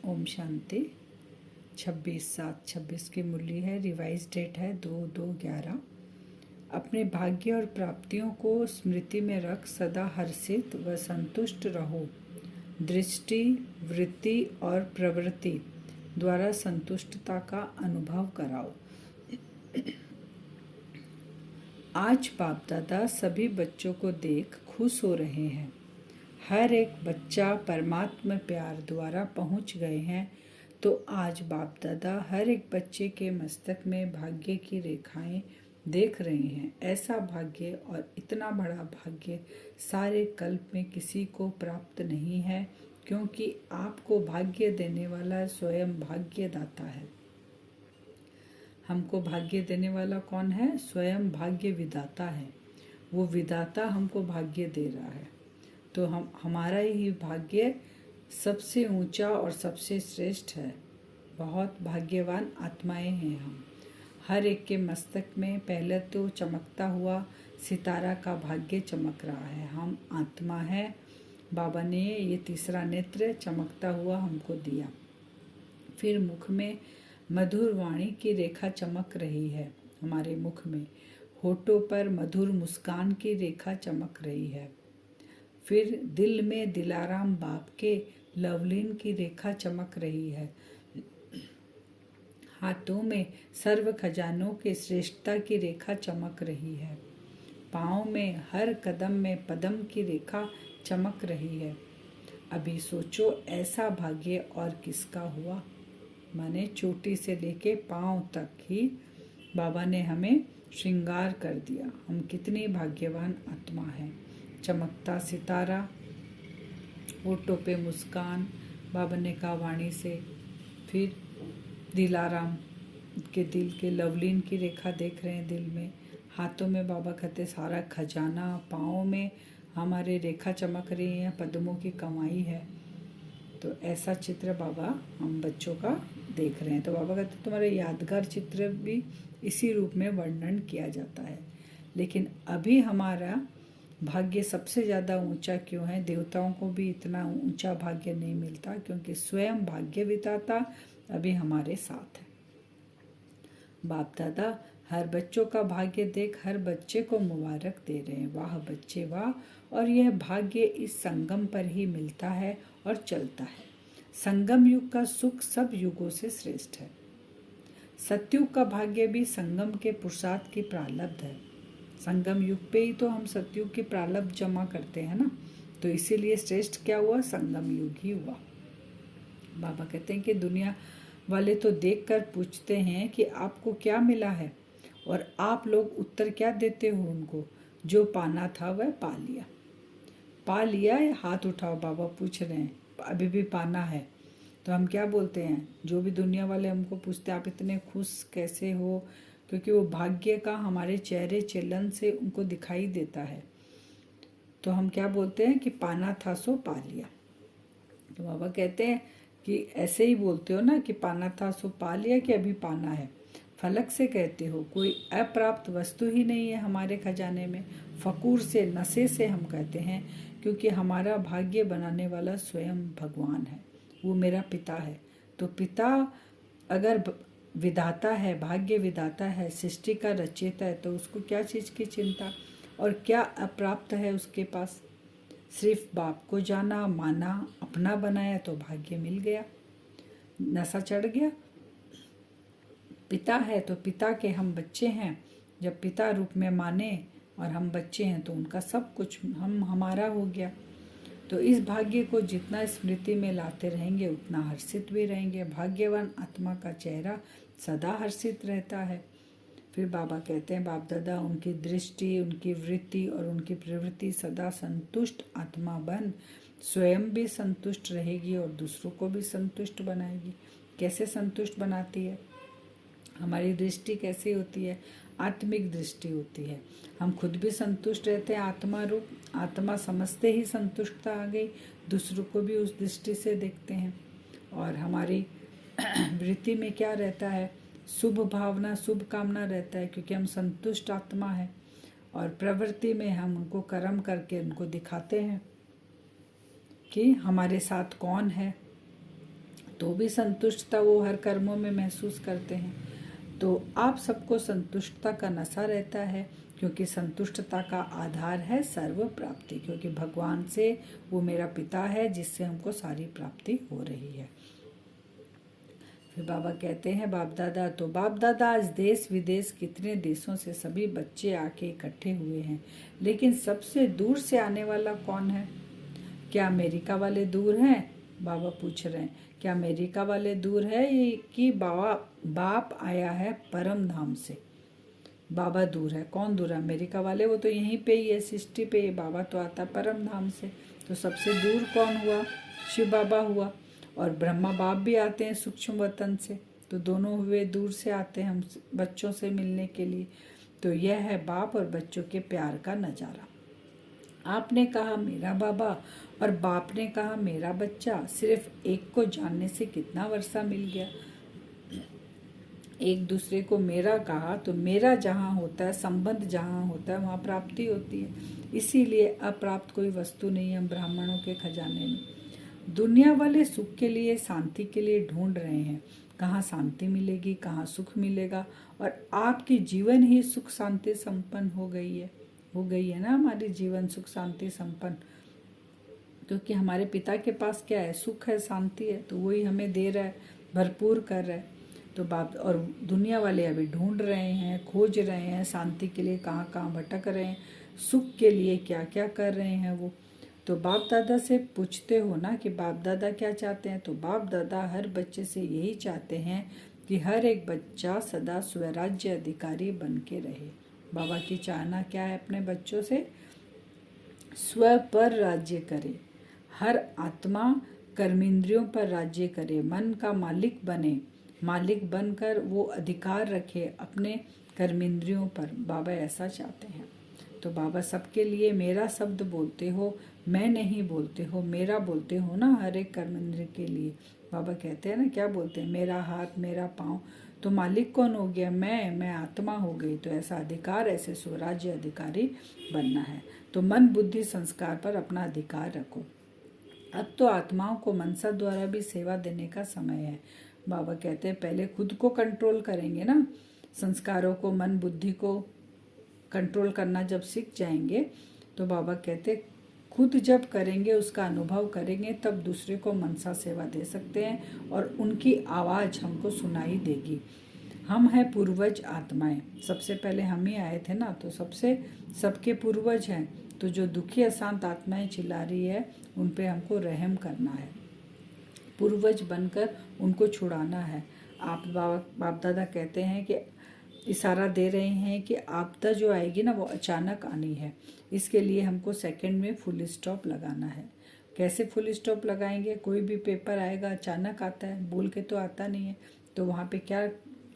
ओम शांति। 26/7/26 की मुरली है। Revise date है 2/2/11। अपने भाग्य और प्राप्तियों को स्मृति में रख सदा हर्षित व संतुष्ट रहो। दृष्टि, वृत्ति और प्रवृत्ति द्वारा संतुष्टता का अनुभव कराओ। आज बाप दादा सभी बच्चों को देख खुश हो रहे हैं। हर एक बच्चा परमात्मा प्यार द्वारा पहुंच गए हैं। तो आज बाप दादा हर एक बच्चे के मस्तक में भाग्य की रेखाएं देख रहे हैं। ऐसा भाग्य और इतना बड़ा भाग्य सारे कल्प में किसी को प्राप्त नहीं है, क्योंकि आपको भाग्य देने वाला स्वयं भाग्यदाता है। हमको भाग्य देने वाला कौन है? स्वयं भाग्य विदाता है। वो विदाता हमको भाग्य दे रहा है। तो हमारा ही भाग्य सबसे ऊंचा और सबसे श्रेष्ठ है। बहुत भाग्यवान आत्माएं हैं हम। हर एक के मस्तक में पहले तो चमकता हुआ सितारा का भाग्य चमक रहा है। हम आत्मा है। बाबा ने ये तीसरा नेत्र चमकता हुआ हमको दिया। फिर मुख में मधुर वाणी की रेखा चमक रही है। हमारे मुख में होठों पर मधुर मुस्कान की रेखा चमक रही है। फिर दिल में दिलाराम बाप के लवलीन की रेखा चमक रही है। हाथों में सर्व खजानों के श्रेष्ठता की रेखा चमक रही है। पाँव में हर कदम में पदम की रेखा चमक रही है। अभी सोचो ऐसा भाग्य और किसका हुआ। माने चोटी से लेके पाँव तक ही बाबा ने हमें श्रृंगार कर दिया। हम कितनी भाग्यवान आत्मा है। चमकता सितारा, होठों पे मुस्कान, बाबा ने कहा वाणी से। फिर दिलाराम के दिल के लवलीन की रेखा देख रहे हैं दिल में। हाथों में बाबा कहते सारा खजाना, पाँव में हमारे रेखा चमक रही है, पद्मों की कमाई है। तो ऐसा चित्र बाबा हम बच्चों का देख रहे हैं। तो बाबा कहते तुम्हारे यादगार चित्र भी इसी रूप में वर्णन किया जाता है। लेकिन अभी हमारा भाग्य सबसे ज़्यादा ऊंचा क्यों है? देवताओं को भी इतना ऊंचा भाग्य नहीं मिलता, क्योंकि स्वयं भाग्य विधाता अभी हमारे साथ है। बाप दादा हर बच्चों का भाग्य देख हर बच्चे को मुबारक दे रहे हैं। वाह बच्चे वाह। और यह भाग्य इस संगम पर ही मिलता है और चलता है। संगम युग का सुख सब युगों से श्रेष्ठ है। सतयुग का भाग्य भी संगम के पुरुषार्थ की प्रारब्ध है। संगम युग पे ही तो हम सतयुग की प्रारब्ध जमा करते हैं ना। तो इसीलिए श्रेष्ठ क्या हुआ? संगम युग ही हुआ। बाबा कहते हैं कि दुनिया वाले तो देखकर पूछते हैं कि आपको क्या मिला है, और आप लोग उत्तर क्या देते हो उनको? जो पाना था वह पा लिया। पा लिया या हाथ उठाओ, बाबा पूछ रहे हैं। अभी भी पाना है। तो हम क्या बोलते हैं? जो भी दुनिया वाले हमको पूछते हैं आप इतने खुश कैसे हो, क्योंकि वो भाग्य का हमारे चेहरे चलन से उनको दिखाई देता है। तो हम क्या बोलते हैं कि पाना था सो पा लिया। तो बाबा कहते हैं कि ऐसे ही बोलते हो ना कि पाना था सो पा लिया, कि अभी पाना है। फलक से कहते हो। कोई अप्राप्त वस्तु ही नहीं है हमारे खजाने में। फकूर से, नशे से हम कहते हैं, क्योंकि हमारा भाग्य बनाने वाला स्वयं भगवान है। वो मेरा पिता है। तो पिता अगर विधाता है, भाग्य विधाता है, सृष्टि का रचयिता है, तो उसको क्या चीज़ की चिंता? और क्या अप्राप्त है उसके पास? सिर्फ बाप को जाना, माना, अपना बनाया तो भाग्य मिल गया, नशा चढ़ गया। पिता है तो पिता के हम बच्चे हैं। जब पिता रूप में माने और हम बच्चे हैं तो उनका सब कुछ हमारा हो गया। तो इस भाग्य को जितना स्मृति में लाते रहेंगे उतना हर्षित भी रहेंगे। भाग्यवान आत्मा का चेहरा सदा हर्षित रहता है। फिर बाबा कहते हैं बाप दादा उनकी दृष्टि, उनकी वृत्ति और उनकी प्रवृत्ति सदा संतुष्ट आत्मा बन स्वयं भी संतुष्ट रहेगी और दूसरों को भी संतुष्ट बनाएगी। कैसे संतुष्ट बनाती है? हमारी दृष्टि कैसी होती है? आत्मिक दृष्टि होती है। हम खुद भी संतुष्ट रहते हैं आत्मा रूप। आत्मा समझते ही संतुष्टता आ गई, दूसरों को भी उस दृष्टि से देखते हैं। और हमारी वृत्ति में क्या रहता है? शुभ भावना, शुभ कामना रहता है, क्योंकि हम संतुष्ट आत्मा है। और प्रवृत्ति में हम उनको कर्म करके उनको दिखाते हैं कि हमारे साथ कौन है। तो भी संतुष्टता वो हर कर्मों में महसूस करते हैं। तो आप सबको संतुष्टता का नशा रहता है, क्योंकि संतुष्टता का आधार है सर्व प्राप्ति, क्योंकि भगवान से वो मेरा पिता है जिससे हमको सारी प्राप्ति हो रही है। फिर बाबा कहते हैं बाप दादा, तो बाप दादा आज देश विदेश कितने देशों से सभी बच्चे आके इकट्ठे हुए हैं, लेकिन सबसे दूर से आने वाला कौन है? क्या अमेरिका वाले दूर हैं? बाबा पूछ रहे हैं, क्या अमेरिका वाले दूर है कि बाप आया है परम धाम से? बाबा दूर है। कौन दूर है? अमेरिका वाले, वो तो यहीं पे ही है, सृष्टि पे। बाबा तो आता परम धाम से। तो सबसे दूर कौन हुआ? शिव बाबा हुआ। और ब्रह्मा बाप भी आते हैं सूक्ष्म वतन से, तो दोनों हुए दूर से आते हैं हम बच्चों से मिलने के लिए। तो यह है बाप और बच्चों के प्यार का नज़ारा। आपने कहा मेरा बाबा और बाप ने कहा मेरा बच्चा, सिर्फ एक को जानने से कितना वर्षा मिल गया। एक दूसरे को मेरा कहा तो मेरा जहाँ होता है, संबंध जहाँ होता है, वहाँ प्राप्ति होती है। इसीलिए अप्राप्त कोई वस्तु नहीं है हम ब्राह्मणों के खजाने में। दुनिया वाले सुख के लिए, शांति के लिए ढूंढ रहे हैं, कहाँ शांति मिलेगी, कहाँ सुख मिलेगा। और आपकी जीवन ही सुख शांति संपन्न हो गई है ना, हमारी जीवन सुख शांति संपन्न। क्योंकि हमारे पिता के पास क्या है? सुख है, शांति है, तो वही हमें दे रहा है, भरपूर कर रहा है। तो बाप और दुनिया वाले अभी ढूंढ रहे हैं, खोज रहे हैं, शांति के लिए कहाँ कहाँ भटक रहे हैं, सुख के लिए क्या क्या कर रहे हैं वो। तो बाप दादा से पूछते हो ना कि बाप दादा क्या चाहते हैं? तो बाप दादा हर बच्चे से यही चाहते हैं कि हर एक बच्चा सदा स्वराज्य अधिकारी बन के रहे। बाबा की चाहना क्या है अपने बच्चों से? स्व पर राज्य करे, हर आत्मा कर्मेंद्रियों पर राज्य करे, मन का मालिक बने, मालिक बनकर वो अधिकार रखे अपने कर्मेंद्रियों पर। बाबा ऐसा चाहते हैं। तो बाबा सबके लिए मेरा शब्द बोलते हो, मैं नहीं बोलते हो, मेरा बोलते हो ना हर एक कर्मेंद्र के लिए। बाबा कहते हैं ना, क्या बोलते हैं? मेरा हाथ, मेरा पाँव। तो मालिक कौन हो गया? मैं आत्मा हो गई। तो ऐसा अधिकार, ऐसे स्वराज्य अधिकारी बनना है। तो मन बुद्धि संस्कार पर अपना अधिकार रखो। अब तो आत्माओं को मनसा द्वारा भी सेवा देने का समय है। बाबा कहते हैं पहले खुद को कंट्रोल करेंगे ना, संस्कारों को, मन बुद्धि को कंट्रोल करना जब सीख जाएंगे, तो बाबा कहते खुद जब करेंगे, उसका अनुभव करेंगे, तब दूसरे को मनसा सेवा दे सकते हैं और उनकी आवाज़ हमको सुनाई देगी। हम हैं पूर्वज आत्माएं, सबसे पहले हम ही आए थे ना, तो सबके पूर्वज हैं। तो जो दुखी अशांत आत्माएं चिल्ला रही है, उन पे हमको रहम करना है, पूर्वज बनकर उनको छुड़ाना है। आप बाप दादा कहते हैं कि इशारा दे रहे हैं कि आपदा जो आएगी ना, वो अचानक आनी है। इसके लिए हमको सेकंड में फुल स्टॉप लगाना है। कैसे फुल स्टॉप लगाएंगे? कोई भी पेपर आएगा अचानक आता है, बोल के तो आता नहीं है। तो वहाँ पे क्या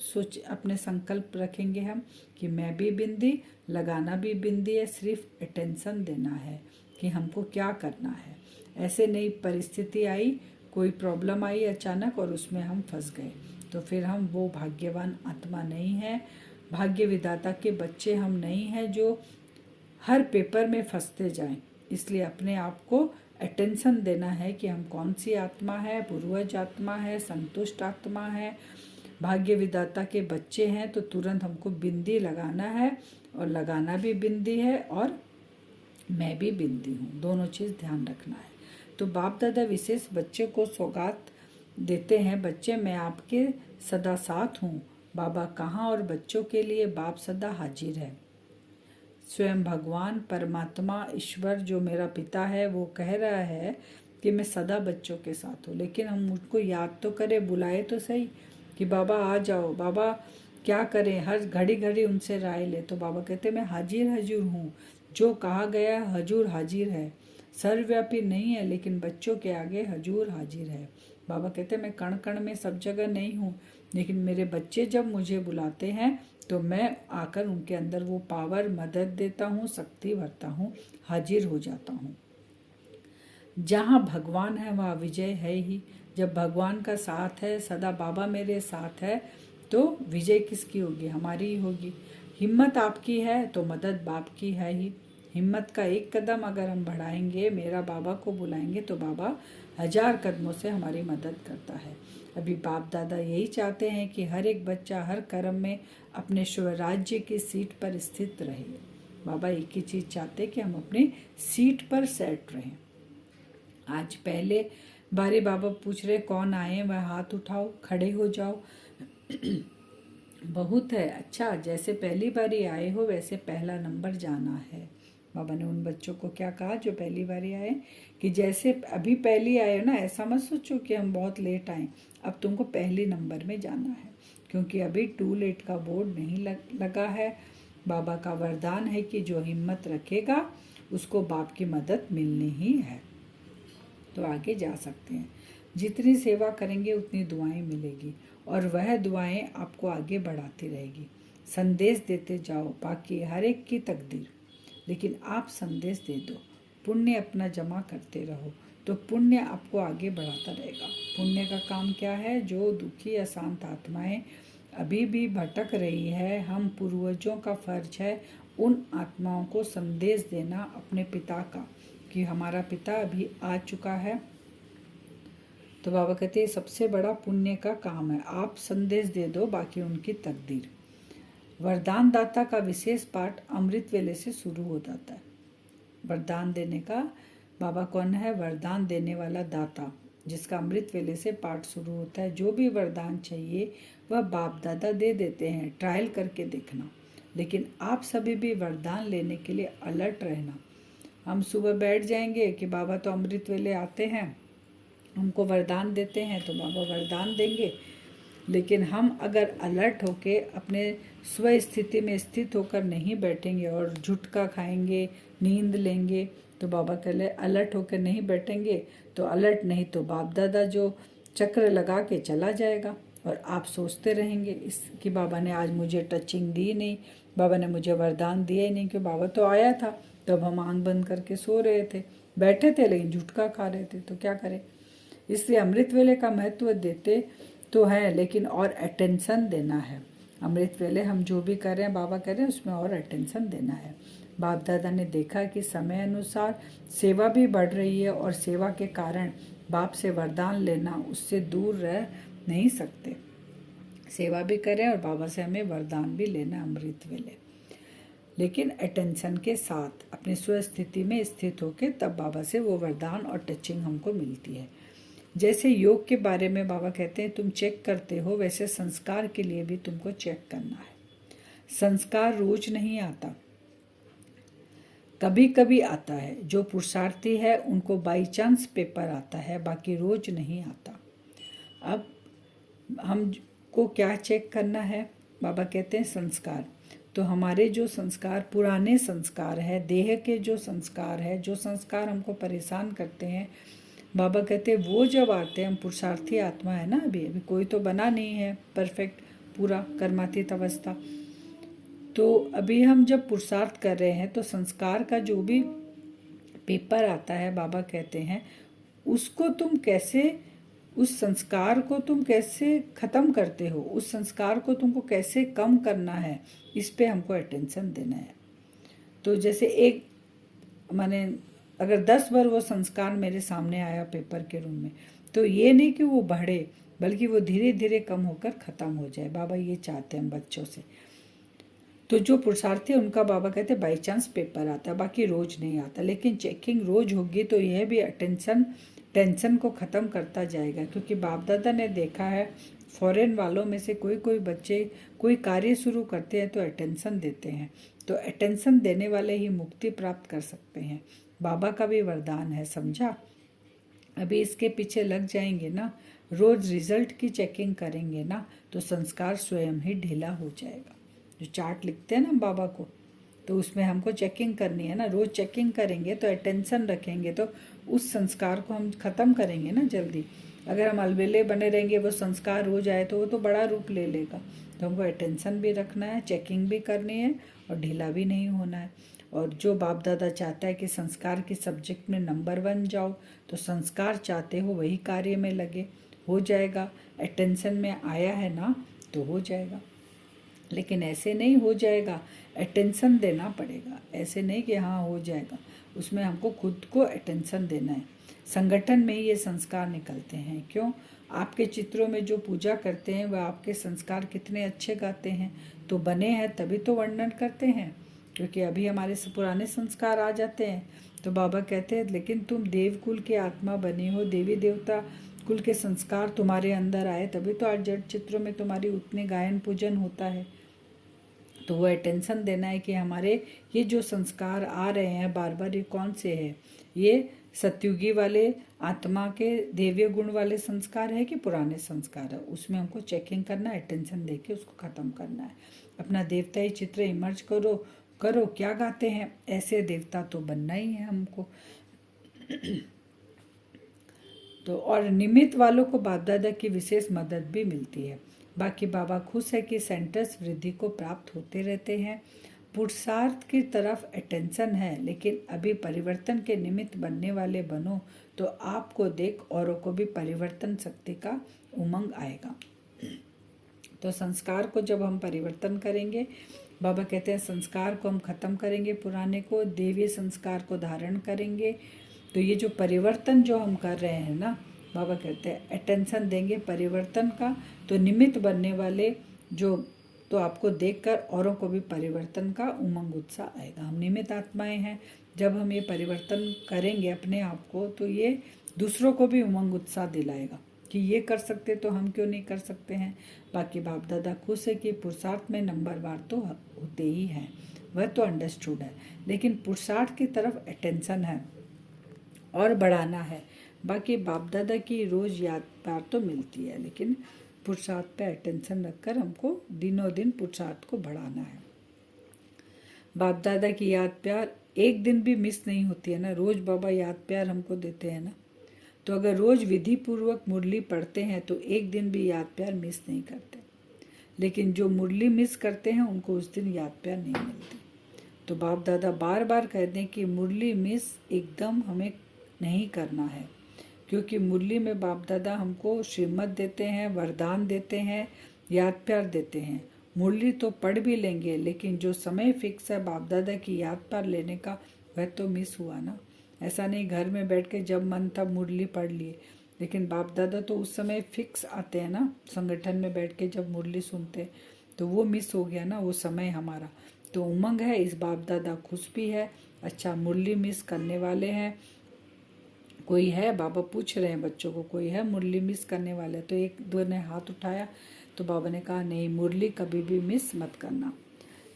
सोच, अपने संकल्प रखेंगे हम कि मैं भी बिंदी, लगाना भी बिंदी है, सिर्फ अटेंशन देना है कि हमको क्या करना है। ऐसे नई परिस्थिति आई, कोई प्रॉब्लम आई अचानक और उसमें हम फंस गए, तो फिर हम वो भाग्यवान आत्मा नहीं है, भाग्य विधाता के बच्चे हम नहीं हैं जो हर पेपर में फंसते जाएं। इसलिए अपने आप को अटेंशन देना है कि हम कौन सी आत्मा है, पूर्वज आत्मा है, संतुष्ट आत्मा है, भाग्य विधाता के बच्चे हैं। तो तुरंत हमको बिंदी लगाना है, और लगाना भी बिंदी है और मैं भी बिंदी हूँ, दोनों चीज़ ध्यान रखना है। तो बाप दादा विशेष बच्चे को सौगात देते हैं, बच्चे मैं आपके सदा साथ हूँ। बाबा कहाँ और बच्चों के लिए बाप सदा हाजिर है। स्वयं भगवान परमात्मा ईश्वर जो मेरा पिता है, वो कह रहा है कि मैं सदा बच्चों के साथ हूँ। लेकिन हम उनको याद तो करें, बुलाए तो सही कि बाबा आ जाओ। बाबा क्या करें? हर घड़ी घड़ी उनसे राय ले। तो बाबा कहते मैं हाजिर हजूर हूँ, जो कहा गया हजूर हाजिर है। सर्वव्यापी नहीं है, लेकिन बच्चों के आगे हजूर हाजिर है। बाबा कहते मैं कण कण में सब जगह नहीं हूँ, लेकिन मेरे बच्चे जब मुझे बुलाते हैं तो मैं आकर उनके अंदर वो पावर, मदद देता हूँ, शक्ति भरता हूँ, हाजिर हो जाता हूँ। जहाँ भगवान है वहाँ विजय है ही। जब भगवान का साथ है, सदा बाबा मेरे साथ है, तो विजय किसकी होगी? हमारी ही होगी। हिम्मत आपकी है तो मदद बाप की है ही। हिम्मत का एक कदम अगर हम बढ़ाएंगे, मेरा बाबा को बुलाएंगे, तो बाबा 1000 कदमों से हमारी मदद करता है। अभी बाप दादा यही चाहते हैं कि हर एक बच्चा हर कर्म में अपने स्वराज्य की सीट पर स्थित रहे। बाबा एक ही चीज़ चाहते हैं कि हम अपनी सीट पर सेट रहें। आज पहले बारी बाबा पूछ रहे कौन आए, वह हाथ उठाओ, खड़े हो जाओ। बहुत है, अच्छा जैसे पहली बारी आए हो वैसे पहला नंबर जाना है। बाबा ने उन बच्चों को क्या कहा जो पहली बारी आए, कि जैसे अभी पहली आए हो ना, ऐसा मत सोचो कि हम बहुत लेट आए, अब तुमको पहली नंबर में जाना है, क्योंकि अभी टू लेट का बोर्ड नहीं लगा है। बाबा का वरदान है कि जो हिम्मत रखेगा उसको बाप की मदद मिलनी ही है, तो आगे जा सकते हैं। जितनी सेवा करेंगे उतनी दुआएं मिलेगी और वह दुआएं आपको आगे बढ़ाती रहेगी। संदेश देते जाओ, बाकी हर एक की तकदीर, लेकिन आप संदेश दे दो, पुण्य अपना जमा करते रहो, तो पुण्य आपको आगे बढ़ाता रहेगा। पुण्य का काम क्या है? जो दुखी अशांत आत्माएं अभी भी भटक रही है, हम पूर्वजों का फर्ज है उन आत्माओं को संदेश देना अपने पिता का, कि हमारा पिता अभी आ चुका है। तो बाबा कहते हैं सबसे बड़ा पुण्य का काम है, आप संदेश दे दो, बाकी उनकी तकदीर। वरदान दाता का विशेष पाठ अमृत वेले से शुरू हो जाता है। वरदान देने का बाबा कौन है? वरदान देने वाला दाता, जिसका अमृत वेले से पाठ शुरू होता है। जो भी वरदान चाहिए वह बाप दादा दे देते हैं, ट्रायल करके देखना। लेकिन आप सभी भी वरदान लेने के लिए अलर्ट रहना। हम सुबह बैठ जाएंगे कि बाबा तो अमृत वेले आते हैं, हमको वरदान देते हैं, तो बाबा वरदान देंगे। लेकिन हम अगर अलर्ट होके अपने स्व स्थिति में स्थित होकर नहीं बैठेंगे और झुटका खाएंगे, नींद लेंगे, तो बाबा कहले अलर्ट होकर नहीं बैठेंगे तो अलर्ट नहीं तो बाप दादा जो चक्र लगा के चला जाएगा और आप सोचते रहेंगे इस कि बाबा ने आज मुझे टचिंग दी नहीं, बाबा ने मुझे वरदान दिया ही नहीं, कि बाबा तो आया था, तब हम आंख बंद करके सो रहे थे, बैठे थे लेकिन झुटका खा रहे थे, तो क्या करें। इसलिए अमृत वेले का महत्व देते तो है, लेकिन और अटेंशन देना है। अमृत वेले हम जो भी कर रहे हैं, बाबा कह रहे हैं, उसमें और अटेंशन देना है। बाप दादा ने देखा कि समय अनुसार सेवा भी बढ़ रही है और सेवा के कारण बाप से वरदान लेना उससे दूर रह नहीं सकते। सेवा भी करें और बाबा से हमें वरदान भी लेना अमृत वेले, लेकिन अटेंशन के साथ अपनी स्वस्थिति में स्थित होकर तब बाबा से वो वरदान और टचिंग हमको मिलती है। जैसे योग के बारे में बाबा कहते हैं तुम चेक करते हो, वैसे संस्कार के लिए भी तुमको चेक करना है। संस्कार रोज नहीं आता, कभी कभी आता है। जो पुरुषार्थी है उनको बाई चांस पेपर आता है, बाकी रोज नहीं आता। अब हमको क्या चेक करना है? बाबा कहते हैं संस्कार। तो हमारे जो संस्कार पुराने संस्कार है, देह के जो संस्कार है, जो संस्कार हमको परेशान करते हैं, बाबा कहते हैं वो जब आते हैं, हम पुरुषार्थी आत्मा है ना, अभी कोई तो बना नहीं है परफेक्ट पूरा कर्मातीत अवस्था, तो अभी हम जब पुरुषार्थ कर रहे हैं तो संस्कार का जो भी पेपर आता है, बाबा कहते हैं उसको तुम कैसे, उस संस्कार को तुम कैसे ख़त्म करते हो, उस संस्कार को तुमको कैसे कम करना है, इस पे हमको अटेंशन देना है। तो जैसे एक माने अगर 10 बार वो संस्कार मेरे सामने आया पेपर के रूम में, तो ये नहीं कि वो बढ़े, बल्कि वो धीरे धीरे कम होकर ख़त्म हो जाए। बाबा ये चाहते हैं हम बच्चों से। तो जो पुरुषार्थी है उनका बाबा कहते हैं बाई चांस पेपर आता है, बाकी रोज नहीं आता, लेकिन चेकिंग रोज होगी तो यह भी टेंशन को ख़त्म करता जाएगा। क्योंकि बाप दादा ने देखा है फॉरेन वालों में से कोई बच्चे कोई कार्य शुरू करते हैं तो अटेंशन देते हैं, तो अटेंशन देने वाले ही मुक्ति प्राप्त कर सकते हैं। बाबा का भी वरदान है, समझा। अभी इसके पीछे लग जाएंगे ना, रोज रिजल्ट की चेकिंग करेंगे ना, तो संस्कार स्वयं ही ढीला हो जाएगा। जो चार्ट लिखते हैं ना बाबा को, तो उसमें हमको चेकिंग करनी है ना, रोज चेकिंग करेंगे तो अटेंशन रखेंगे तो उस संस्कार को हम ख़त्म करेंगे ना जल्दी। अगर हम अलबेले बने रहेंगे, वो संस्कार हो जाए तो वो तो बड़ा रूप ले लेगा। तो हमको अटेंशन भी रखना है, चेकिंग भी करनी है और ढीला भी नहीं होना है। और जो बाप दादा चाहता है कि संस्कार के सब्जेक्ट में नंबर 1 जाओ, तो संस्कार चाहते हो वही कार्य में लगे, हो जाएगा। अटेंशन में आया है ना तो हो जाएगा। लेकिन ऐसे नहीं हो जाएगा, अटेंशन देना पड़ेगा। ऐसे नहीं कि हाँ हो जाएगा, उसमें हमको खुद को अटेंशन देना है। संगठन में ये संस्कार निकलते हैं। क्यों? आपके चित्रों में जो पूजा करते हैं वह आपके संस्कार कितने अच्छे गाते हैं, तो बने हैं तभी तो वर्णन करते हैं, क्योंकि अभी हमारे पुराने संस्कार आ जाते हैं। तो बाबा कहते हैं लेकिन तुम देवकुल के आत्मा बने हो, देवी देवता कुल के संस्कार तुम्हारे अंदर आए, तभी तो आज जड़ चित्रों में तुम्हारी उतने गायन पूजन होता है। तो वो अटेंशन देना है कि हमारे ये जो संस्कार आ रहे हैं बार बार, ये कौन से हैं? ये सत्युगी वाले आत्मा के देवीय गुण वाले संस्कार है कि पुराने संस्कार है? उसमें हमको चेकिंग करना है, अटेंशन दे के उसको ख़त्म करना है। अपना देवताई चित्र इमर्ज करो करो, क्या गाते हैं ऐसे देवता तो बनना ही है हमको। तो और निमित्त वालों को बाप दादा की विशेष मदद भी मिलती है। बाकी बाबा खुश है कि सेंटर्स वृद्धि को प्राप्त होते रहते हैं। पुरुषार्थ की तरफ अटेंशन है, लेकिन अभी परिवर्तन के निमित्त बनने वाले बनो तो आपको देख औरों को भी परिवर्तन शक्ति का उमंग आएगा। तो संस्कार को जब हम परिवर्तन करेंगे, बाबा कहते हैं संस्कार को हम खत्म करेंगे, पुराने को देवीय संस्कार को धारण करेंगे, तो ये जो परिवर्तन जो हम कर रहे हैं ना, बाबा कहते हैं अटेंशन देंगे परिवर्तन का, तो निमित्त बनने वाले जो, तो आपको देखकर औरों को भी परिवर्तन का उमंग उत्साह आएगा। हम निमित्त आत्माएं हैं, जब हम ये परिवर्तन करेंगे अपने आप को, तो ये दूसरों को भी उमंग उत्साह दिलाएगा कि ये कर सकते तो हम क्यों नहीं कर सकते हैं। बाकी बाप दादा खुश है कि पुरुषार्थ में नंबरवार तो होते ही हैं, वह तो अंडरस्टूड है, लेकिन पुरुषार्थ की तरफ अटेंशन है और बढ़ाना है। बाकी बाप दादा की रोज़ याद प्यार तो मिलती है, लेकिन पुरुषार्थ पे अटेंशन रखकर हमको दिनों दिन पुरुषार्थ को बढ़ाना है। बाप दादा की याद प्यार एक दिन भी मिस नहीं होती है ना, रोज़ बाबा याद प्यार हमको देते हैं ना। तो अगर रोज़ विधि पूर्वक मुरली पढ़ते हैं तो एक दिन भी याद प्यार मिस नहीं करते, लेकिन जो मुरली मिस करते हैं उनको उस दिन याद प्यार नहीं मिलती। तो बाप दादा बार बार कहते हैं कि मुरली मिस एकदम हमें नहीं करना है, क्योंकि मुरली में बाप दादा हमको श्रीमत देते हैं, वरदान देते हैं, याद प्यार देते हैं। मुरली तो पढ़ भी लेंगे, लेकिन जो समय फिक्स है बाप दादा की याद प्यार लेने का, वह तो मिस हुआ ना। ऐसा नहीं घर में बैठ के जब मन तब मुरली पढ़ लिए, लेकिन बाप दादा तो उस समय फिक्स आते हैं ना, संगठन में बैठ के जब मुरली सुनते, तो वो मिस हो गया ना वो समय हमारा। तो उमंग है, इस बाप दादा खुश भी है। अच्छा, मुरली मिस करने वाले हैं कोई है? बाबा पूछ रहे हैं बच्चों को, कोई है मुरली मिस करने वाले? तो एक दो ने हाथ उठाया, तो बाबा ने कहा नहीं, मुरली कभी भी मिस मत करना।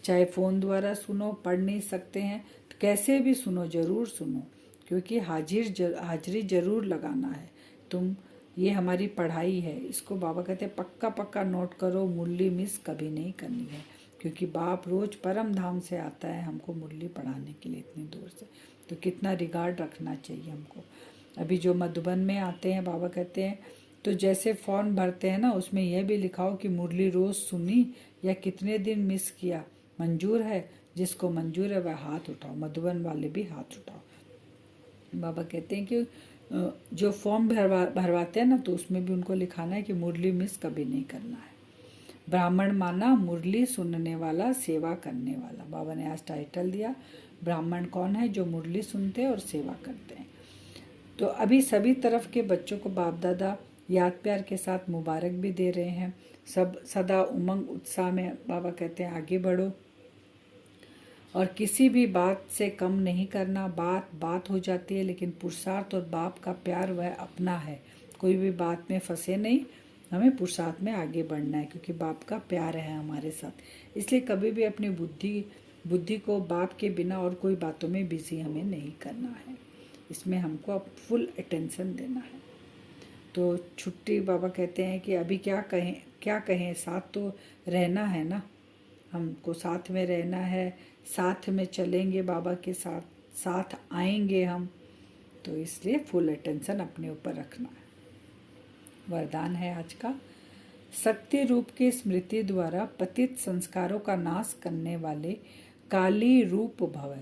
चाहे फ़ोन द्वारा सुनो, पढ़ नहीं सकते हैं तो कैसे भी सुनो, ज़रूर सुनो, क्योंकि हाजिरी ज़रूर लगाना है। तुम, ये हमारी पढ़ाई है, इसको बाबा कहते हैं पक्का पक्का नोट करो, मुरली मिस कभी नहीं करनी है, क्योंकि बाप रोज़ परम धाम से आता है हमको मुरली पढ़ाने के लिए इतनी दूर से, तो कितना रिगार्ड रखना चाहिए हमको। अभी जो मधुबन में आते हैं, बाबा कहते हैं तो जैसे फॉर्म भरते हैं ना, उसमें यह भी लिखाओ कि मुरली रोज़ सुनी या कितने दिन मिस किया, मंजूर है? जिसको मंजूर है वह हाथ उठाओ। मधुबन वाले भी हाथ उठाओ। बाबा कहते हैं कि जो फॉर्म भरवाते हैं ना, तो उसमें भी उनको लिखाना है कि मुरली मिस कभी नहीं करना है। ब्राह्मण माना मुरली सुनने वाला, सेवा करने वाला। बाबा ने आज टाइटल दिया, ब्राह्मण कौन है? जो मुरली सुनते हैं और सेवा करते हैं। तो अभी सभी तरफ के बच्चों को बाप दादा याद प्यार के साथ मुबारक भी दे रहे हैं। सब सदा उमंग उत्साह में बाबा कहते हैं आगे बढ़ो, और किसी भी बात से कम नहीं करना। बात हो जाती है, लेकिन पुरुषार्थ और बाप का प्यार वह अपना है। कोई भी बात में फंसे नहीं, हमें पुरुषार्थ में आगे बढ़ना है, क्योंकि बाप का प्यार है हमारे साथ। इसलिए कभी भी अपनी बुद्धि को बाप के बिना और कोई बातों में बिजी हमें नहीं करना है। इसमें हमको अब फुल अटेंशन देना है। तो छुट्टी, बाबा कहते हैं कि अभी क्या कहें, साथ तो रहना है ना, हमको साथ में रहना है, साथ में चलेंगे बाबा के साथ आएंगे हम, तो इसलिए फुल अटेंशन अपने ऊपर रखना है। वरदान है आज का, शक्ति रूप की स्मृति द्वारा पतित संस्कारों का नाश करने वाले काली रूप भव।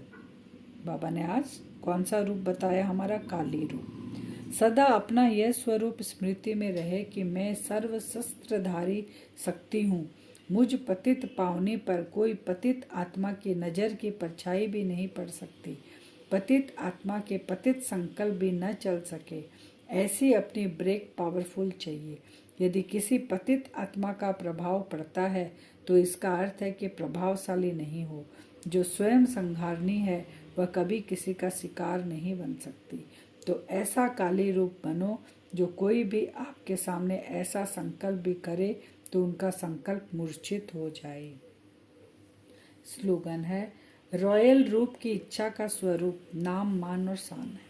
बाबा ने आज कौन सा रूप बताया? हमारा काली रूप। सदा अपना यह स्वरूप स्मृति में रहे कि मैं सर्व शस्त्रधारी शक्ति हूँ, मुझ पतित पावनी पर कोई पतित आत्मा की नज़र की परछाई भी नहीं पड़ सकती। पतित आत्मा के पतित संकल्प भी न चल सके, ऐसी अपनी ब्रेक पावरफुल चाहिए। यदि किसी पतित आत्मा का प्रभाव पड़ता है तो इसका अर्थ है कि प्रभावशाली नहीं हो। जो स्वयं संहारनी है वह कभी किसी का शिकार नहीं बन सकती। तो ऐसा काली रूप बनो जो कोई भी आपके सामने ऐसा संकल्प भी करे तो उनका संकल्प मूर्छित हो जाए। स्लोगन है, रॉयल रूप की इच्छा का स्वरूप नाम, मान और शान है।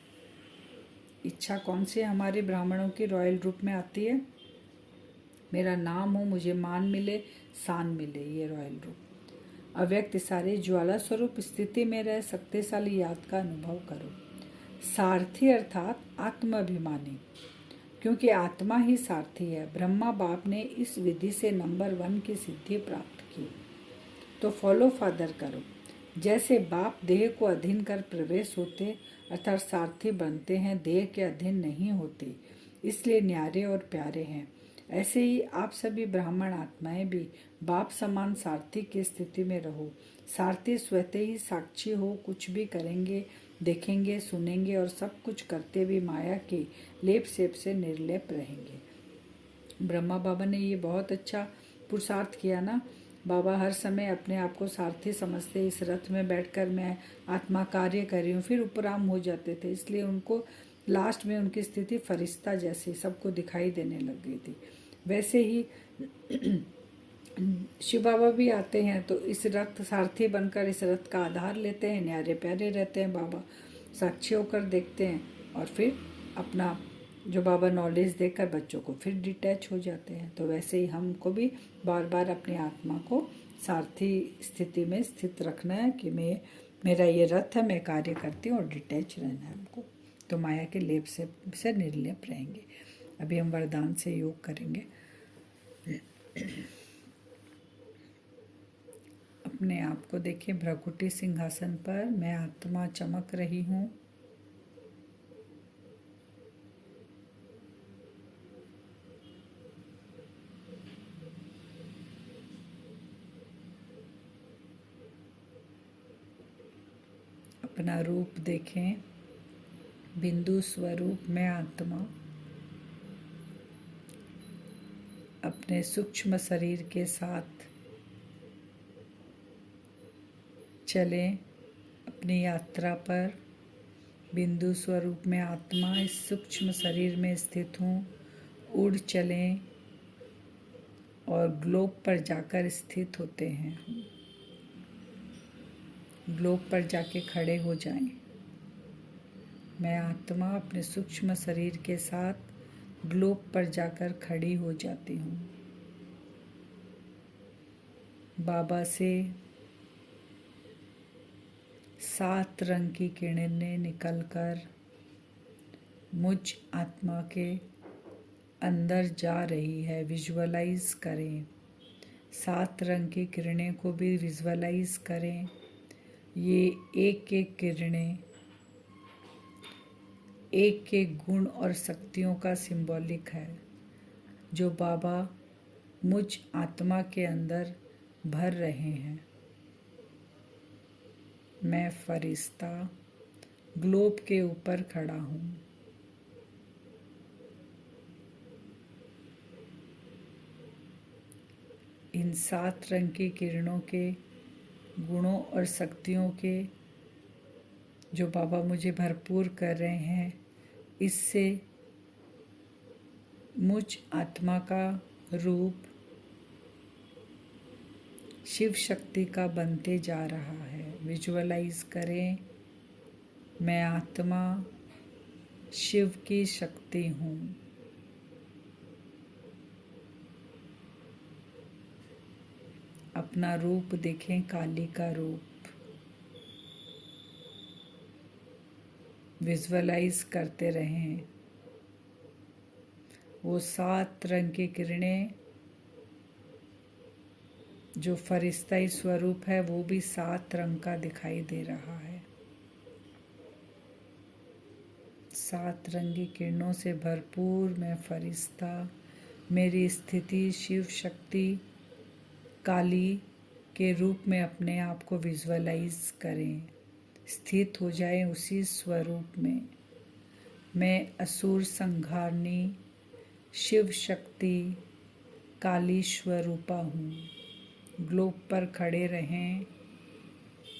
इच्छा कौन सी हमारे ब्राह्मणों की रॉयल रूप में आती है? मेरा नाम हो, मुझे मान मिले, शान मिले, ये रॉयल रूप। अव्यक्त सारे ज्वाला स्वरूप स्थिति में रह शक्तिशाली याद का अनुभव करो। सारथी अर्थात आत्माभिमानी, क्योंकि आत्मा ही सारथी है। ब्रह्मा बाप ने इस विधि से नंबर 1 की सिद्धि प्राप्त की। तो फॉलो फादर करो। जैसे बाप देह को अधीन कर प्रवेश होते अर्थात सारथी बनते हैं, देह के अधीन नहीं होते, इसलिए न्यारे और प्यारे हैं। ऐसे ही आप सभी ब्राह्मण आत्माएं भी बाप समान सारथी की स्थिति में रहो। सारथी स्वतः ही साक्षी हो, कुछ भी करेंगे, देखेंगे, सुनेंगे और सब कुछ करते भी माया के लेप सेप से निर्लेप रहेंगे। ब्रह्मा बाबा ने ये बहुत अच्छा पुरुषार्थ किया ना। बाबा हर समय अपने आप को सारथी समझते, इस रथ में बैठकर मैं आत्मा कार्य कर रही हूँ, फिर उपराम हो जाते थे। इसलिए उनको लास्ट में उनकी स्थिति फरिश्ता जैसी सबको दिखाई देने लग गई थी। वैसे ही शिव बाबा भी आते हैं तो इस रथ सारथी बनकर इस रथ का आधार लेते हैं, न्यारे प्यारे रहते हैं। बाबा साक्षी होकर देखते हैं और फिर अपना जो बाबा नॉलेज देकर बच्चों को फिर डिटैच हो जाते हैं। तो वैसे ही हमको भी बार बार अपनी आत्मा को सारथी स्थिति में स्थित रखना है कि मेरा ये रथ है, मैं कार्य करती हूँ, और डिटैच रहना है हमको। तो माया के लेप से निर्लेप रहेंगे। अभी हम वरदान से योग करेंगे। अपने आप को देखिए भ्रकुटी सिंहासन पर, मैं आत्मा चमक रही हूँ। अपना रूप देखें, बिंदु स्वरूप में आत्मा अपने सूक्ष्म शरीर के साथ चलें अपनी यात्रा पर। बिंदु स्वरूप में आत्मा इस सूक्ष्म शरीर में स्थित हूँ, उड़ चलें और ग्लोब पर जाकर स्थित होते हैं। ग्लोब पर जाके खड़े हो जाएं। मैं आत्मा अपने सूक्ष्म शरीर के साथ ग्लोब पर जाकर खड़ी हो जाती हूँ। बाबा से 7 रंग की किरणें निकलकर मुझ आत्मा के अंदर जा रही है। विजुअलाइज करें, 7 रंग की किरणें को भी विजुअलाइज करें। ये एक एक किरणें एक एक गुण और शक्तियों का सिंबॉलिक है जो बाबा मुझ आत्मा के अंदर भर रहे हैं। मैं फरिश्ता ग्लोब के ऊपर खड़ा हूँ। इन 7 रंग की किरणों के गुणों और शक्तियों के जो बाबा मुझे भरपूर कर रहे हैं, इससे मुझ आत्मा का रूप शिव शक्ति का बनते जा रहा है। विजुअलाइज करें, मैं आत्मा शिव की शक्ति हूँ। अपना रूप देखें, काली का रूप विजुअलाइज करते रहें। वो 7 रंग की किरणें जो फरिश्ताई स्वरूप है वो भी 7 रंग का दिखाई दे रहा है। 7 रंगी किरणों से भरपूर मैं फरिश्ता, मेरी स्थिति शिव शक्ति काली के रूप में अपने आप को विजुअलाइज करें, स्थित हो जाएं उसी स्वरूप में। मैं असुर संहारनी शिव शक्ति काली स्वरूपा हूँ। ग्लोब पर खड़े रहें।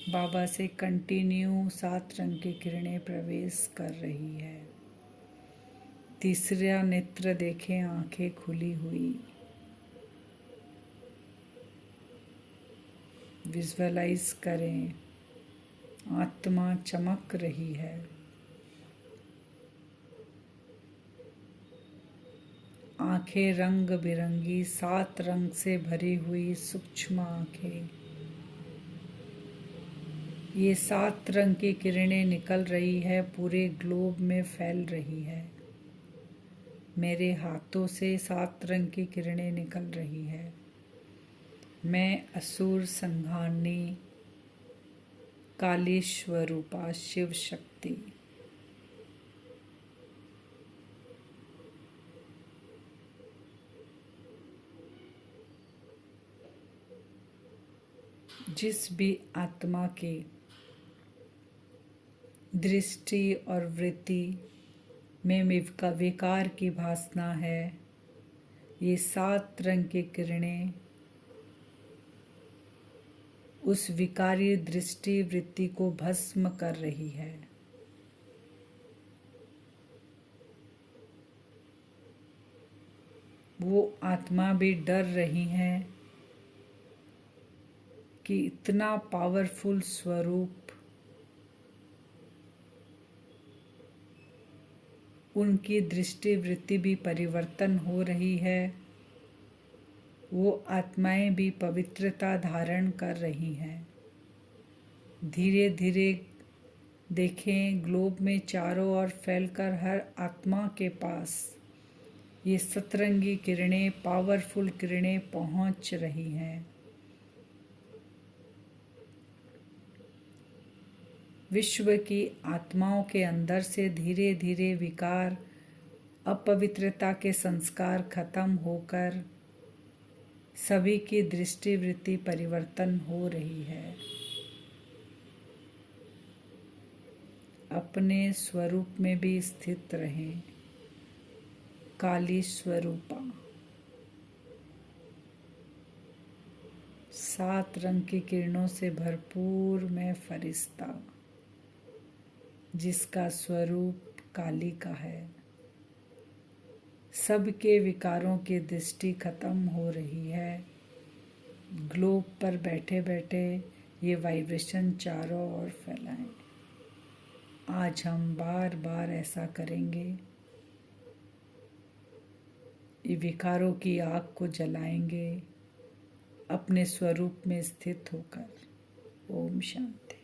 बाबा से कंटिन्यू 7 रंग की किरणें प्रवेश कर रही है। तीसरा नेत्र देखें, आंखें खुली हुई। विजुअलाइज करें, आत्मा चमक रही है। आंखें रंग बिरंगी 7 रंग से भरी हुई सूक्ष्म आंखें। ये 7 रंग की किरणें निकल रही है, पूरे ग्लोब में फैल रही है। मेरे हाथों से 7 रंग की किरणें निकल रही है। मैं असुर संहारनी काली स्वरूपा शिव शक्ति। जिस भी आत्मा के दृष्टि और वृत्ति में विकार की भासना है, ये 7 रंग की किरणें उस विकारी दृष्टि वृत्ति को भस्म कर रही है। वो आत्मा भी डर रही है कि इतना पावरफुल स्वरूप उनकी दृष्टि वृत्ति भी परिवर्तन हो रही है। वो आत्माएं भी पवित्रता धारण कर रही हैं। धीरे धीरे देखें, ग्लोब में चारों ओर फैलकर हर आत्मा के पास ये सतरंगी किरणें, पावरफुल किरणें पहुंच रही हैं। विश्व की आत्माओं के अंदर से धीरे धीरे विकार, अपवित्रता के संस्कार खत्म होकर सभी की दृष्टि वृत्ति परिवर्तन हो रही है। अपने स्वरूप में भी स्थित रहें। काली स्वरूपा 7 रंग की किरणों से भरपूर मैं फरिश्ता, जिसका स्वरूप काली का है। सबके विकारों की दृष्टि खत्म हो रही है। ग्लोब पर बैठे बैठे ये वाइब्रेशन चारों ओर फैलाएं। आज हम बार बार ऐसा करेंगे। ये विकारों की आग को जलाएंगे अपने स्वरूप में स्थित होकर। ओम शांति।